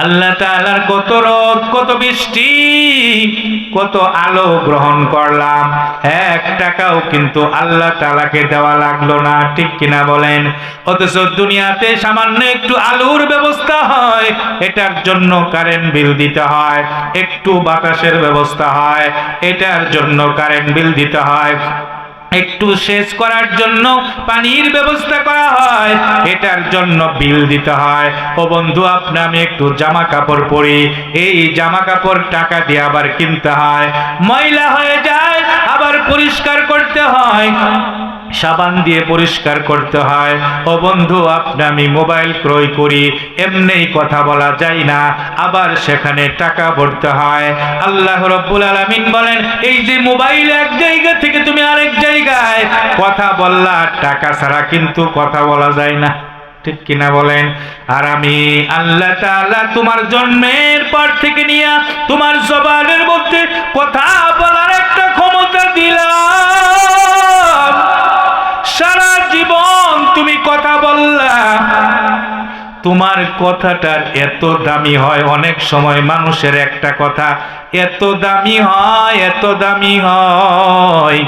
আল্লাহ তাআলার কত রোদ, কত বৃষ্টি, কত আলো গ্রহণ করলাম, এক টাকাও কিন্তু আল্লাহ তাআলাকে দেওয়া লাগলো না, ঠিক কিনা বলেন? অথচ দুনিয়াতে সামান্য একটু আলোর ব্যবস্থা হয়, এটার জন্য কারেন্ট বিল দিতে হয়। একটু বাতাসের ব্যবস্থা হয়, এটার জন্য কারেন্ট বিল দিতে হয়। একটু সেচ করার জন্য পানির ব্যবস্থা করা হয়, এটার জন্য বিল দিতে হয়। ও বন্ধু, আপনি আমি একটু জামা কাপড় পরি, এই জামা কাপড় টাকা দিয়ে আবার কিনতে হয়, ময়লা হয়ে যায় আবার পরিষ্কার করতে হয়, সাবান দিয়ে পরিষ্কার করতে হয়। ও বন্ধু, আপনি আমি মোবাইল ক্রয় করি, এমনিই কথা বলা যায় না, আবার সেখানে টাকা ভরতে হয়। আল্লাহ রাব্বুল আলামিন বলেন, এই যে মোবাইল এক জায়গা থেকে তুমি আরেক জায়গায় কথা বললা, টাকা ছাড়া কিন্তু কথা বলা যায় না, ঠিক কিনা বলেন? আর আমি আল্লাহ তাআলা তোমার জন্মের পর থেকে নিয়ে তোমার জবানের মধ্যে কথা বলার একটা ক্ষমতা দিলাম। সারা জীবন তুমি কথা বললা, তোমার কথাটার এত দামি হয়, অনেক সময় মানুষের একটা কথা এত দামি হয়, এত দামি হয়,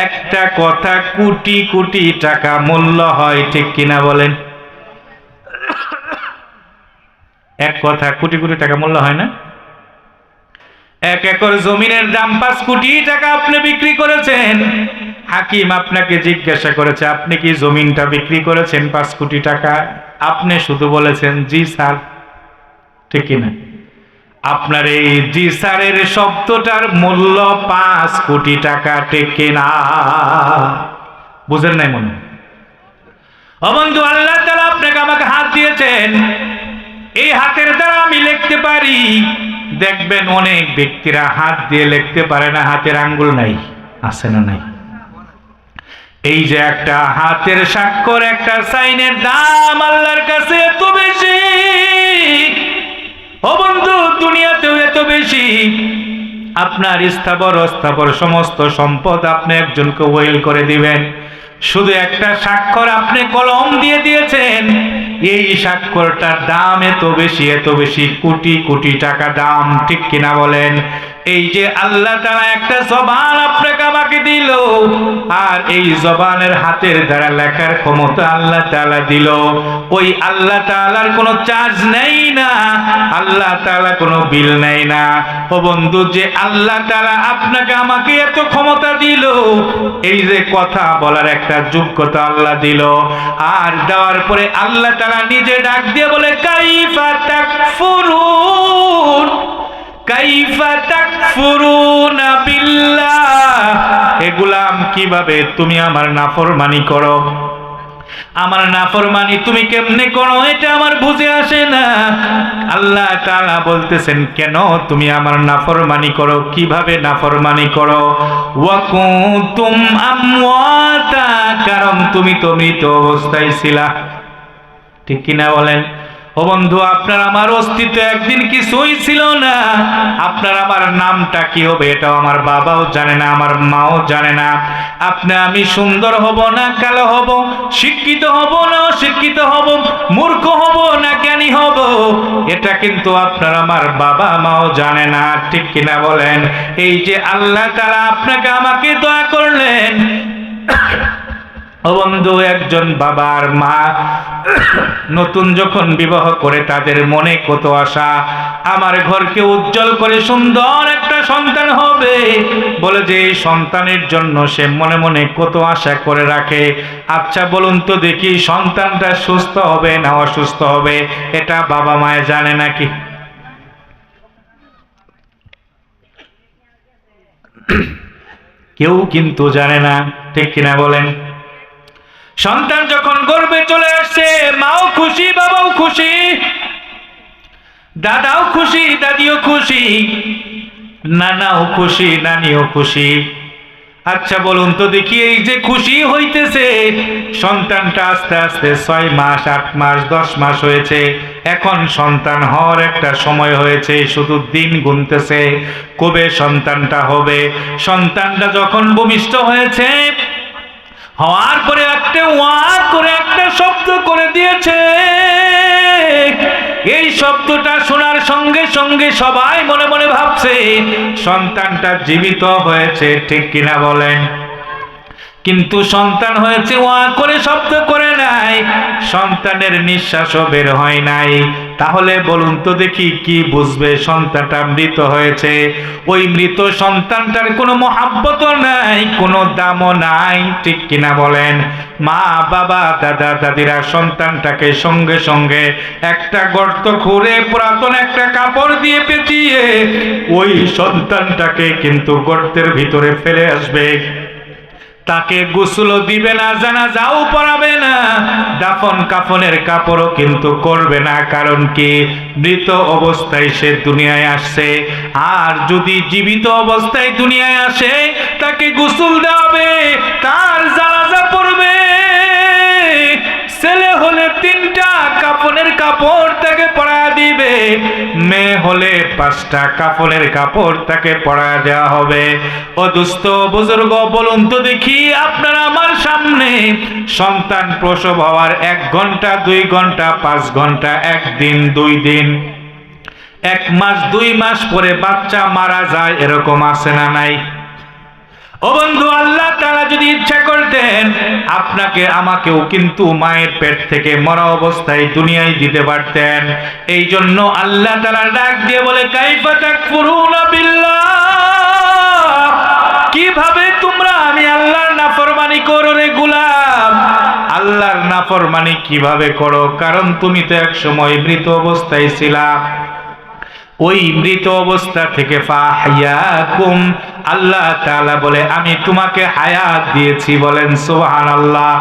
একটা কথা কোটি কোটি টাকা মূল্য হয়, ঠিক কিনা বলেন? এক কথা কোটি কোটি টাকা মূল্য হয় না? 1 একর জমিনের দাম 5 কোটি টাকা আপনি বিক্রি করেছেন। হাকিম আপনাকে জিজ্ঞাসা করেছে, আপনি কি জমিনটা বিক্রি করেছেন 5 কোটি টাকা? আপনি শুধু বলেছেন জি স্যার, ঠিক কিনা? আপনার এই জি স্যারের শব্দটার মূল্য 5 কোটি টাকা, ঠিক কিনা? বুঝেন নাই মনে? ও বন্ধু, আল্লাহ তাআলা আপনাকে আমাকে হাত দিয়েছেন, এই হাতের দ্বারা আমি লিখতে পারি। দেখবেন অনেক ব্যক্তিরা হাত দিয়ে লিখতে পারে না, হাতের আঙ্গুল নাই, আছে না নাই? এই যে একটা হাতের স্বাক্ষর, একটা সাইনের দাম আল্লাহর কাছে এত বেশি, ও বন্ধু দুনিয়াতেও এত বেশি। আপনার স্থাবর অস্থাবর সমস্ত সম্পদ আপনি একজনকে ওয়েল করে দিবেন, শুধু একটা স্বাক্ষর আপনি কলম দিয়ে দিয়েছেন, এই স্বাক্ষরটার দাম এত বেশি, এত বেশি, কোটি কোটি টাকা দাম, ঠিক কিনা বলেন? এই যে আল্লাহ তাআলা একটা জবান আপনাকে আমাকে দিল, আর এই জবানের হাতের দ্বারা লেখার ক্ষমতা আল্লাহ তাআলা দিল, ওই আল্লাহ তাআলার কোনো চার্জ নেই না, আল্লাহ তাআলা কোনো বিল নেই না। ও বন্ধু, যে আল্লাহ তাআলা আপনাকে আমাকে এত ক্ষমতা দিল, এই যে কথা বলার একটা যোগ্যতা আল্লাহ দিল, আর দেওয়ার পরে আল্লাহ তাআলা নিজে ডাক দিয়ে বলে, কাইফা তাকফুরুন, কাইফা তাকফুরুনা বিল্লাহ, হে গোলাম কিভাবে তুমি আমার নাফরমানি করো, আমার নাফরমানি তুমি কেমনে করো, এটা আমার বুঝে আসে না। আল্লাহ তাআলা বলতেছেন, কেন তুমি আমার নাফরমানি করো, কিভাবে নাফরমানি করো? ওয়া কুনতুম আমওয়াতা, কারণ তুমি তো মৃত অবস্থায় ছিলা, ঠিক কিনা বলেন? ও বন্ধু, আপনার আমার অস্তিত্ব একদিন কিছুই ছিল না, আপনার আমার নামটা কি হবে এটাও আমার বাবাও জানে না, আমার মাও জানে না। আপনি আমি সুন্দর হব না কালো হব, শিক্ষিত হব না অশিক্ষিত হব, মূর্খ হব না জ্ঞানী হব, এটা কিন্তু আপনার আমার বাবা মাও জানে না, ঠিক কিনা বলেন? এই যে আল্লাহ তাআলা আপনাকে আমাকে দয়া করলেন। ও বন্ধু, একজন বাবার মা নতুন যখন বিবাহ করে, তাদের মনে কত আশা, আমার ঘরকে উজ্জ্বল করে সুন্দর একটা সন্তান হবে বলে, যে এই সন্তানের জন্য সে মনে মনে কত আশা করে রাখে। আচ্ছা বলুন তো দেখি, সন্তানটা সুস্থ হবে না অসুস্থ হবে, এটা বাবা মায়ে জানে নাকি? কেউ কিন্তু জানে না, ঠিক কিনা বলেন? সন্তান যখন গর্ভে চলে আসছে, মাও খুশি, বাবাও খুশি, দাদাও খুশি, দাদিও খুশি, নানাও খুশি, নানিও খুশি। আচ্ছা বলুন তো দেখি, এই যে খুশি হইতেছে, সন্তানটা আস্তে আস্তে 6 মাস 8 মাস 10 মাস হয়েছে, এখন সন্তান হওয়ার একটা সময় হয়েছে, শুধু দিন গুনতেছে কবে সন্তানটা হবে। সন্তানটা যখন ভূমিষ্ঠ হয়েছে, হওয়ার পরে একটা ওয়াক করে একটা শব্দ করে দিয়েছে। এই শব্দটা শোনার সঙ্গে সঙ্গে সবাই মনে মনে ভাবছে সন্তানটা জীবিত হয়েছে, ঠিক কিনা বলেন? কিন্তু সন্তান হয়েছে ওয়া করে শব্দ করে নাই, সন্তানের নিঃশ্বাসও বের হয় নাই। তাহলে বলুন তো দেখি কি বুঝবে সন্তানটা মৃত হয়েছে? ওই মৃত সন্তানটার কোনো মহাব্বতও নাই, কোনো দামও নাই, ঠিক কিনা বলেন? মা বাবা দাদা দাদিরা সন্তানটাকে সঙ্গে সঙ্গে একটা গর্ত খুঁড়ে পুরাতন একটা কাপড় দিয়ে পেঁচিয়ে ওই সন্তানটাকে কিন্তু গর্তের ভিতরে ফেলে আসবে। তাকে গোসলও দিবে না, জানাজাও পড়াবে না, দাফন কাফনের কাপড়ও কিন্তু করবে না। কারণ কি? মৃত অবস্থায় সে দুনিয়ায় আসছে। আর যদি জীবিত অবস্থায় দুনিয়ায় আসে তাকে গোসল দেওয়াবে, তার জানাজা পড়বে। ছেলে হলে 3টা কাফনের কাপড় তাকে পরা দিবে, মেয়ে হলে 5টা কাফনের কাপড় তাকে পরা দেওয়া হবে। ও দুস্থ বুজুর্গ, বলুন তো দেখি আপনারা আমার সামনে সন্তান প্রসব হওয়ার 1 ঘন্টা 2 ঘন্টা 5 ঘন্টা 1 দিন 2 দিন 1 মাস 2 মাস পরে বাচ্চা মারা যায়, এরকম আছে না নাই? ও বন্ধু, আল্লাহ তাআলা যদি ইচ্ছা করতেন আপনাকে আমাকেও কিন্তু মায়ের পেট থেকে মরা অবস্থায় দুনিয়ায় দিতে পারতেন। এই জন্য আল্লাহ তাআলা ডাক দিয়ে বলে কাইফা তাকফুরুনা বিল্লাহ, কিভাবে তোমরা আমি আল্লাহর নাফরমানি করো রে গোলাম? আল্লাহর নাফরমানি কিভাবে করো? কারণ তুমি তো এক সময় মৃত অবস্থায় ছিলা। ওই মৃত অবস্থা থেকে ফাহইয়াকুম, আল্লাহ তাআলা বলে আমি তোমাকে হায়াত দিয়েছি। বলেন সুবহানাল্লাহ।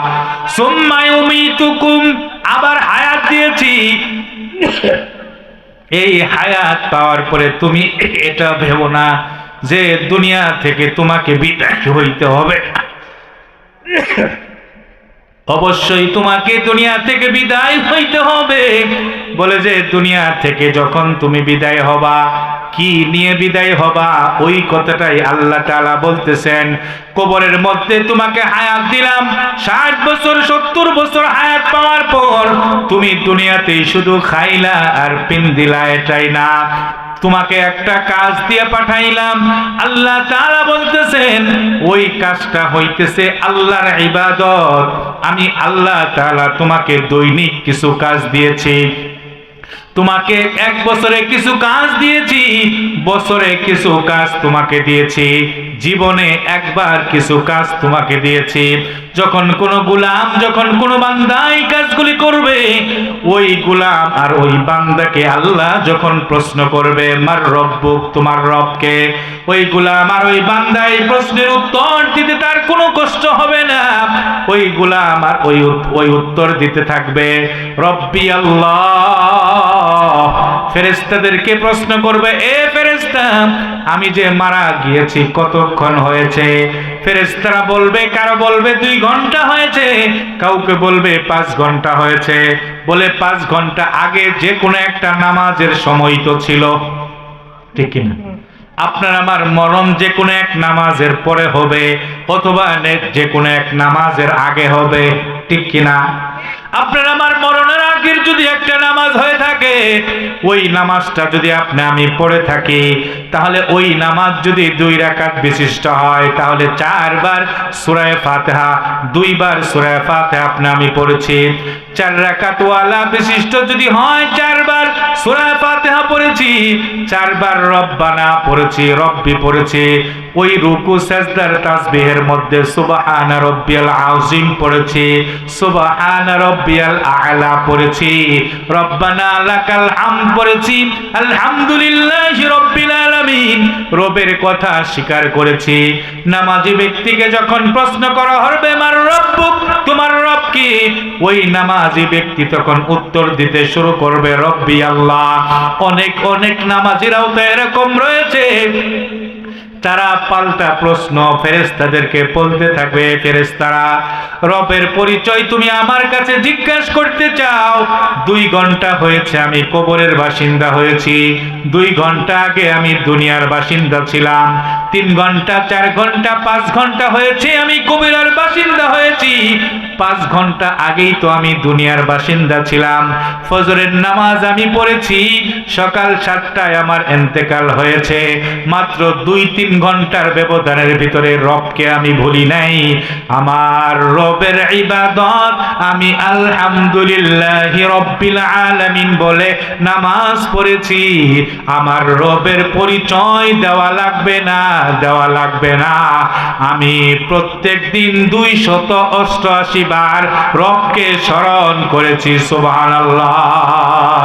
সুম্মা ইউমিতুকুম, আবার হায়াত দিয়েছি। এই হায়াত পাওয়ার পরে তুমি এটা ভেবো না যে দুনিয়া থেকে তোমাকে বিদায় হইতে হবে। অবশ্যই তোমাকে দুনিয়া থেকে বিদায় হইতে হবে। বলে যে দুনিয়া থেকে যখন তুমি বিদায় হবা, কি নিয়ে বিদায় হবা? ওই কথাটাই আল্লাহ তাআলা বলতেছেন। কবরের মধ্যে তোমাকে হায়াত দিলাম, 60 বছর 70 বছর হায়াত পাওয়ার পর তুমি দুনিয়াতেই শুধু খাইলা আর পিন্দিলা, এটাই না, তোমাকে একটা কাজ দিয়ে পাঠাইলাম। আল্লাহ তাআলা বলতেছেন ওই কাজটা হইতেছে আল্লাহর ইবাদত। আমি আল্লাহ তাআলা তোমাকে দৈনিক কিছু কাজ দিয়েছি। তোমাকে 1 বছরে কিছু কাজ দিয়েছি, বছরে কিছু কাজ তোমাকে দিয়েছি, জীবনে একবার কিছু কাজ তোমাকে দিয়েছি। যখন কোনো গোলাম, যখন কোনো বান্দা এই কাজগুলি করবে, ওই গোলাম আর ওই বান্দাকে আল্লাহ যখন প্রশ্ন করবে মার রব্বুক, তোমার রবকে, ওই গোলাম আর ওই বান্দা এই প্রশ্নের উত্তর দিতে তার কোনো কষ্ট হবে না। ওই গোলাম আর ওই উত্তর দিতে থাকবে রব্বি আল্লাহ। ফেরেশতাদেরকে প্রশ্ন করবে, এ ফেরেশতা, আমি যে মারা গিয়েছি কতক্ষণ হয়েছে? ফেরেশতারা বলবে, কারো বলবে 2 ঘন্টা হয়েছে, কাউকে বলবে 5 ঘন্টা হয়েছে। বলে 5 ঘন্টা আগে যে কোনো একটা নামাজের সময় তো ছিল, ঠিক কিনা? আপনার আমার মরণ যে কোনো এক নামাজের পরে হবে, অথবা যে কোনো এক নামাজের আগে হবে, ঠিক কিনা? আপনার আমার মরণের আগের যদি একটা নামাজ হয়ে থাকে, ওই নামাজটা যদি আপনি আমি পড়ে থাকি, তাহলে ওই নামাজ যদি 2 রাকাত বিশিষ্ট হয়, তাহলে 4 বার সূরা ফাতিহা, 2 বার সূরা ফাতিহা আপনি আমি পড়েছি। 4 রাকাত ওয়ালা বিশিষ্ট যদি হয়, 4 বার সূরা ফাতিহা পড়েছি, 4 বার রব্বানা পড়েছি, রব্বি পড়েছি। ওই রুকু সাজদার তাসবিহের মধ্যে সুবহানা রাব্বিয়াল আযীম পড়েছি, সুবহানা রাব্বিয়াল আ'লা পড়েছি, রব্বানা লাকাল হামদ পড়েছি, আলহামদুলিল্লাহি রাব্বিল আলামিন, রবের কথা স্বীকার করেছি। নামাজি ব্যক্তিকে যখন প্রশ্ন করা হবে মার রব্বুক, তোমার রব কি, ওই নামাজি ব্যক্তি তখন উত্তর দিতে শুরু করবে রব্বি আল্লাহ। অনেক নামাজিরাও তো এরকম রয়েছে, তারা পাল্টা প্রশ্ন ফেরেশতাদেরকে বলতে থাকবে, ফেরেশতারা রবের পরিচয় তুমি আমার কাছে জিজ্ঞাসা করতে চাও? 2 ঘন্টা হয়েছে আমি কবরের বাসিন্দা হয়েছি, 2 ঘন্টা আগে আমি দুনিয়ার বাসিন্দা ছিলাম, 3 ঘন্টা 4 ঘন্টা 5 ঘন্টা হয়েছে আমি কবরের বাসিন্দা হয়েছি, 5 ঘন্টা আগেই তো আমি দুনিয়ার বাসিন্দা ছিলাম, ফজরের নামাজ আমি পড়েছি, সকাল 7টায় আমার ইন্তেকাল হয়েছে, মাত্র 2-3 ঘন্টার ব্যবধানের ভিতরে রবকে আমি ভুলি নাই। আমার রবের ইবাদত আমি আলহামদুলিল্লাহি রাব্বিল আলামিন বলে নামাজ পড়েছি। আমার রবের পরিচয় দেওয়া লাগবে না, দেওয়া লাগবে না। আমি প্রত্যেক দিন 288 বার রবকে স্মরণ করেছি। সুবহানাল্লাহ।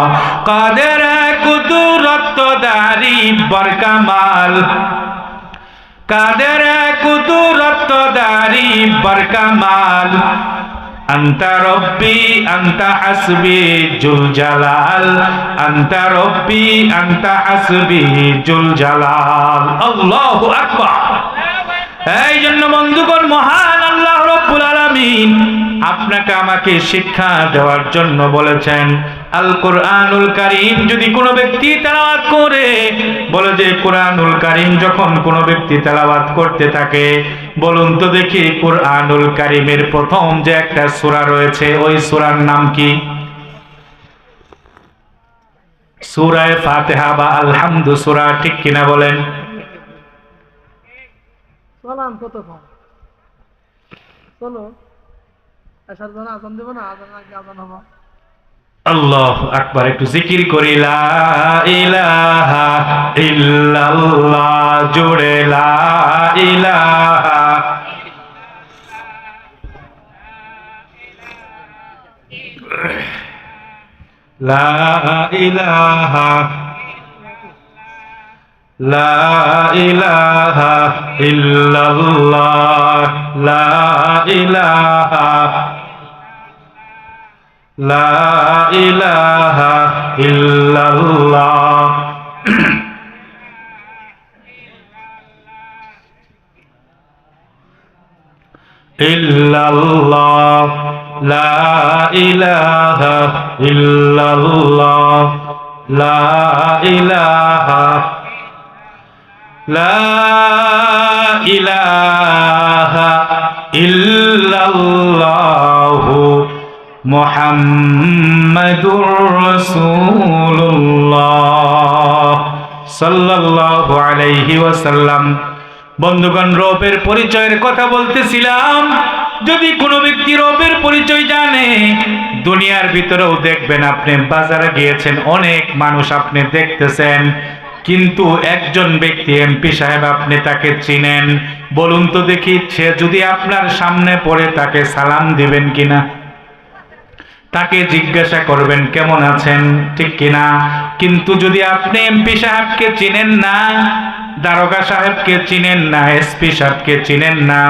কাদের কুদরত দারি বরকামাল, কাদের কুদরত দারি বরকামাল, আন্তা রব্বি আন্তা হাসবি জুল জালাল, আন্তা রব্বি আন্তা হাসবি জুল জালাল। আল্লাহু আকবার। এই জন্য বন্ধুগণ, মহান আল্লাহ রব্বুল আলামিন আপনাকে আমাকে শিক্ষা দেওয়ার জন্য বলেছেন আল কোরআনুল কারীম যদি কোনো ব্যক্তি তেলাওয়াত করে, বলে যে কোরআনুল কারীম যখন কোনো ব্যক্তি তেলাওয়াত করতে থাকে, বলুন তো দেখি কোরআনুল কারীমের প্রথম যে একটা সূরা রয়েছে ওই সূরার নাম কি? সূরা ফাতিহা বা আলহামদু সূরা, ঠিক কিনা বলেন? সালাম কতক্ষণ চলো আসার জন্য আজান দেব না, আজান আগে আজান হবে। আল্লাহু আকবার। একটু জিকির করি লা ইলাহা ইল্লাল্লাহ, জোরে লা ইলাহা, লা ইলাহা, লা ইলাহা ইল্লাল্লাহ, লা ইলাহা, লা ইলাহা ইল্লাল্লাহ। ইল্লাল্লাহ, লা ইলাহা ইল্লাল্লাহ, লা ইলাহা, লা ইলাহা ইল্লাল্লাহু মুহাম্মাদুর রাসূলুল্লাহ সাল্লাল্লাহু আলাইহি ওয়াসাল্লাম। বন্ধুগণ, রবের পরিচয়ের কথা বলতেছিলাম। যদি কোনো ব্যক্তি রবের পরিচয় জানে, দুনিয়ার ভিতরেও দেখবেন আপনি বাজারে গিয়েছেন, অনেক মানুষ আপনি দেখতেছেন, কিন্তু একজন ব্যক্তি এমপি সাহেব আপনি তাকে চিনেন, বলুন তো দেখি সে যদি আপনার সামনে পড়ে তাকে সালাম দিবেন কিনা? তাকে জিজ্ঞাসা করবেন কেমন আছেন, ঠিক কিনা? কিন্তু যদি আপনি এমপি সাহেবকে চিনেন না, দারোগা সাহেবকে চিনেন না, এসপি সাহেবকে চিনেন না,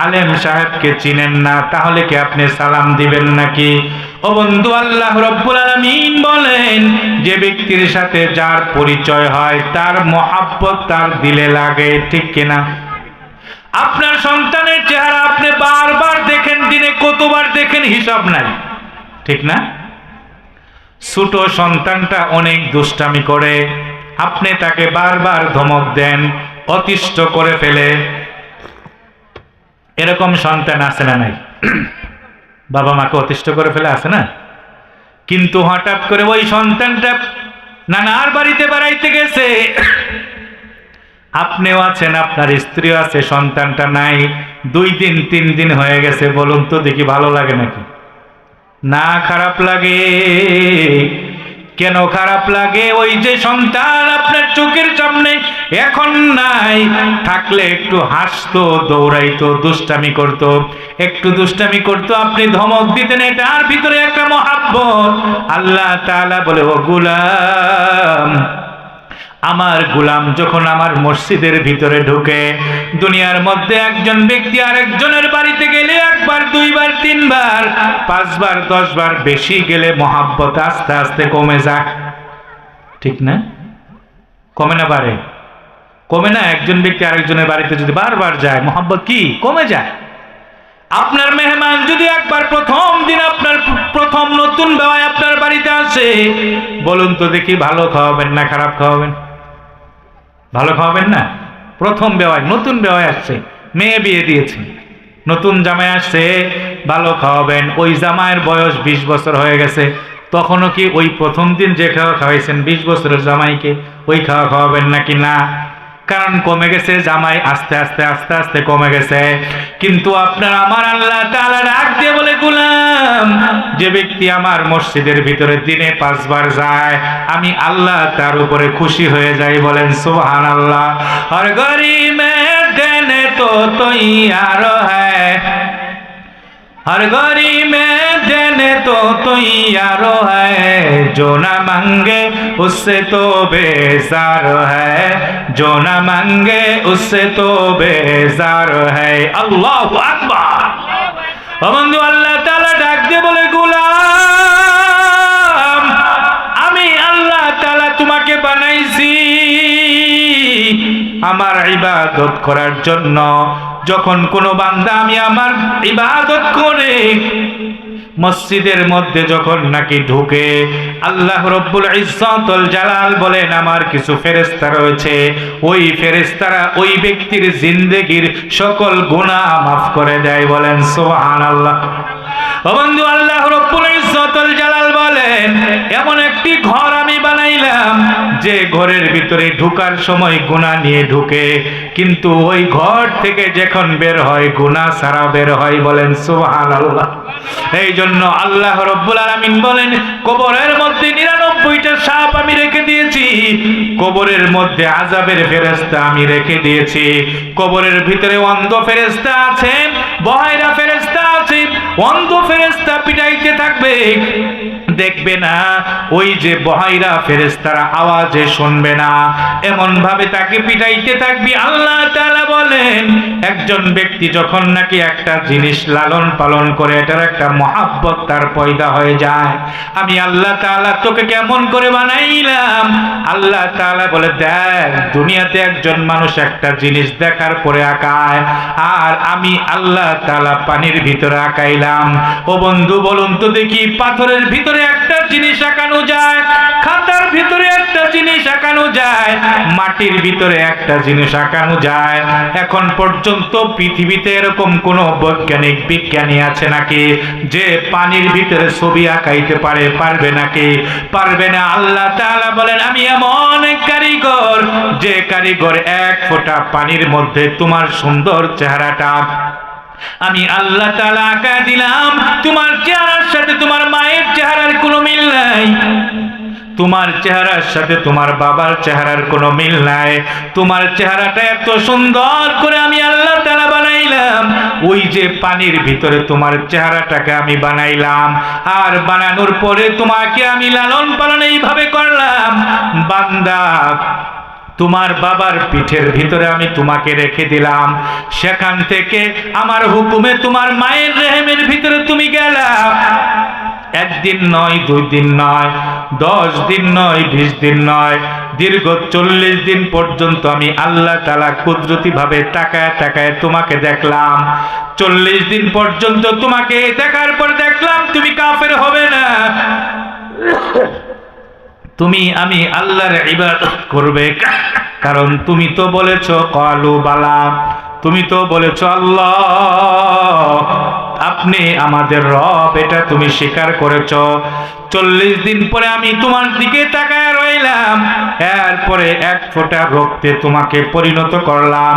আলেম সাহেবকে চিনেন না, তাহলে কি আপনি সালাম দিবেন নাকি? ও বন্ধু, আল্লাহ রব্বুল আলামিন বলেন যে ব্যক্তির সাথে যার পরিচয় হয় তার মহাব্বত তার দিলে লাগে, ঠিক কিনা? আপনার সন্তানের চেহারা আপনি বারবার দেখেন, দিনে কতবার দেখেন হিসাব নাই, ঠিক না? ছোট সন্তানটা অনেক দুষ্টামি করে, আপনি তাকে বারবার ধমক দেন, অতিষ্ঠ করে ফেলে। এরকম সন্তান আছে না নাই? বাবা মাকে অতিষ্ঠ করে ফেলে, আছে না? কিন্তু হঠাৎ করে ওই সন্তানটা নানার বাড়িতে বেড়াইতে গেছে, আপনিও আছেন, আপনার স্ত্রীও আছে, সন্তানটা নাই, 2 দিন 3 দিন হয়ে গেছে, বলুন তো দেখি ভালো লাগে নাকি? না, খারাপ লাগে। কেন খারাপ লাগে? ওই যে সন্তান আপনার চোখের সামনে এখন নাই, থাকলে একটু হাসতো, দৌড়াইতো, দুষ্টামি করতো, একটু দুষ্টামি করতো, আপনি ধমক দিতেন, এটার ভিতরে একটা মহাব্বত। আল্লাহ তাআলা বলে, ও গোলাম, আমার গোলাম যখন আমার মসজিদের ভিতরে ঢুকে, দুনিয়ার মধ্যে একজন ব্যক্তি আরেকজনের বাড়িতে গেলে 1 বার 2 বার 3 বার 5 বার 10 বার বেশি গেলে মহাব্বত আস্তে আস্তে কমে যায়, ঠিক না? কমে না বাড়ে? কমে না? একজন ব্যক্তি আরেকজনের বাড়িতে যদি বারবার যায়, মোহাব্বত কি কমে যায়? আপনার মেহমান যদি একবার প্রথম দিন আপনার প্রথম নতুন বেওয়াই আপনার বাড়িতে আসে, বলুন তো দেখি ভালো খাওয়াবেন না খারাপ খাওয়াবেন? ভালো খাওয়াবেন না? প্রথম বেওয়াই, নতুন বেওয়াই আসছে, মেয়ে বিয়ে দিয়েছে, নতুন জামাই আসছে, ভালো খাওয়াবেন। ওই জামাইয়ের বয়স 20 বছর হয়ে গেছে, তখনও কি ওই প্রথম দিন যে খাওয়া খাওয়াইছেন 20 বছরের জামাইকে ওই খাওয়া খাওয়াবেন নাকি না? কারণ কমে গেছে, জামাই আস্তে আস্তে আস্তে আস্তে কমে গেছে। কিন্তু আপনার আমার আল্লাহ তাআলা ডাক দিয়ে বলে, গোলাম, যে ব্যক্তি আমার মসজিদের ভিতরে দিনে 5 বার যায়, আমি আল্লাহ তার উপরে খুশি হয়ে যাই। বলেন সুবহানাল্লাহ। হর গরি মে দেনে তো তৈয়ার হ্যায়, हर गरी में देने तो तैयार है, जो न मांगे उससे तो बेजार है, जो न मांगे उससे तो बेजार है। अल्लाहु আকবার। বন্ধু, আল্লাহ তাআলা ডাক দিয়ে বলে, গোলাম, আমি আল্লাহ তাআলা তোমাকে বানাইছি আমার ইবাদত করার জন্য। যখন কোনো বান্দা আমি আমার ইবাদত করে মসজিদের মধ্যে যখন নাকি ঢুকে, আল্লাহ রব্বুল ইজ্জতুল জালাল বলেন, আমার কিছু ফেরেশতা রয়েছে, ওই ফেরেশতারা ওই ব্যক্তির জিন্দেগীর সকল গুনাহ মাফ করে দেয়। বলেন সুবহানাল্লাহ। ও বন্ধু, আল্লাহ রব্বুল ইজ্জতুল জালাল বলেন, এমন একটি ঘর আমি বানাইলাম যে ঘরের ভিতরে ঢোকার সময় গুনাহ নিয়ে ঢুকে, কিন্তু ওই ঘর থেকে যখন বের হয় গুনাহ ছাড়া বের হয়। বলেন সুবহানাল্লাহ। এই জন্য আল্লাহ রব্বুল আলামিন বলেন, কবরের মধ্যে 99টা সাপ আমি রেখে দিয়েছি, কবরের মধ্যে আযাবের ফেরেশতা আমি রেখে দিয়েছি, কবরের ভিতরে অন্ধ ফেরেশতা আছেন, বহাইরা ফেরেশতা আছে। অন্ধ ফেরেশতা পিটাইতে থাকবে, দেখবে না, ওই যে বহাইরা ফেরেশতারা আওয়াজে শুনবে না, এমন ভাবে তাকে পিটাইতে থাকবি। আল্লাহ তাআলা বলেন, একজন ব্যক্তি যখন নাকি একটা জিনিস লালন পালন করে, এটার একটা মহাব্বত তার পয়দা হয়ে যায়। আমি আল্লাহ তাআলা তোকে কেমন করে বানাইলাম? আল্লাহ তাআলা বলে, দেখ, দুনিয়াতে একজন মানুষ একটা জিনিস দেখার পরে আঁকায়, আর আমি আল্লাহ তাআলা পানির ভিতরে আঁকাইলাম। ও বন্ধু, বলুন তো দেখি, পাথরের ভিতরে একটা জিনিস আঁকানো যায়, খাতার ভিতরে একটা জিনিস আঁকানো যায়, মাটির ভিতরে একটা জিনিস আঁকানো যায়। এখন পর্যন্ত পৃথিবীতে এরকম কোন বৈজ্ঞানিক বিজ্ঞানী আছে নাকি যে পানির ভিতরে ছবি আঁকাইতে পারে? পারবে নাকি? পারবে না। আল্লাহ তাআলা বলেন, আমি এমন এক কারিগর, যে কারিগর 1 ফোঁটা পানির মধ্যে তোমার সুন্দর চেহারাটা আমি আল্লাহ তাআলা আঁকা দিলাম। তোমার চেহারার সাথে তোমার মায়ের চেহারার কোনো মিল নাই, তোমার চেহারার সাথে তোমার বাবার চেহারার কোনো মিল নাই। তোমার চেহারাটা এত সুন্দর করে আমি আল্লাহ তাআলা বানাইলাম, ওই যে পানির ভিতরে তোমার চেহারাটাকে আমি বানাইলাম, আর বানানোর পরে তোমাকে আমি লালন পালন এইভাবে করলাম। বান্দা, তোমার বাবার পিঠের ভিতরে আমি তোমাকে রেখে দিলাম, সেখান থেকে আমার হুকুমে তোমার মায়ের রেহেমের ভিতরে তুমি গেলা। 1 দিন নয়, 2 দিন নয়, 10 দিন নয়, 20 দিন নয়, দীর্ঘ 40 দিন পর্যন্ত আমি আল্লাহ তাআলা কুদরতি ভাবে তাকায় তাকায় তোমাকে দেখলাম। 40 দিন পর্যন্ত তোমাকে দেখার পর দেখলাম তুমি কাফের হবে না, তুমি আমি আল্লাহর ইবাদত করবে, কারণ তুমি তো বলেছো ক্বালু বালা, তুমি তো বলেছো আল্লাহ আপনি আমাদের রব, এটা তুমি স্বীকার করেছো। 40 দিন পরে আমি তোমার দিকে তাকায় রইলাম, এরপরে 1 ফোঁটা রক্তে তোমাকে পরিণত করলাম,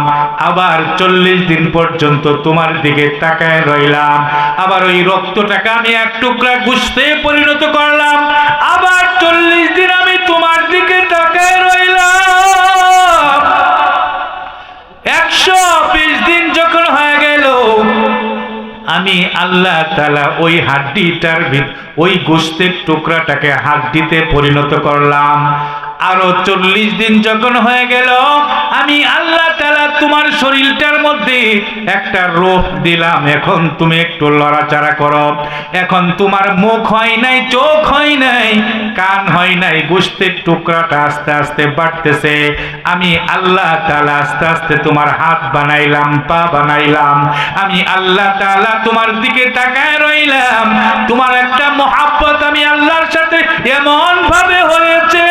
আবার 40 দিন পর্যন্ত তোমার দিকে তাকায় রইলাম, আবার ওই রক্তটাকে আমি 1 টুকরা গোশতে পরিণত করলাম, আবার 40 দিন আমি তোমার দিকে তাকায় রইলাম। 120 দিন যখন হয়ে গেল, আমি আল্লাহ তাআলা ওই হাড্ডিটার ওই গোশতের টুকরাটাকে হাড্ডিতে পরিণত করলাম, আরো 40 দিন যখন হয়ে গেল, আমি আল্লাহ তাআলা তোমার শরীরটার মধ্যে একটা রূহ দিলাম। এখন তুমি একটু লড়াচাড়া করো। এখন তোমার মুখ হয় নাই, চোখ হয় নাই, কান হয় নাই, গোশতের টুকরাটা আস্তে আস্তে বাড়তেছে। আমি আল্লাহ তাআলা আস্তে আস্তে তোমার হাত বানাইলাম, পা বানাইলাম। আমি আল্লাহ তাআলা তোমার দিকে তাকায় রইলাম। তোমার একটা মহব্বত আমি আল্লাহর সাথে এমন ভাবে হয়েছে,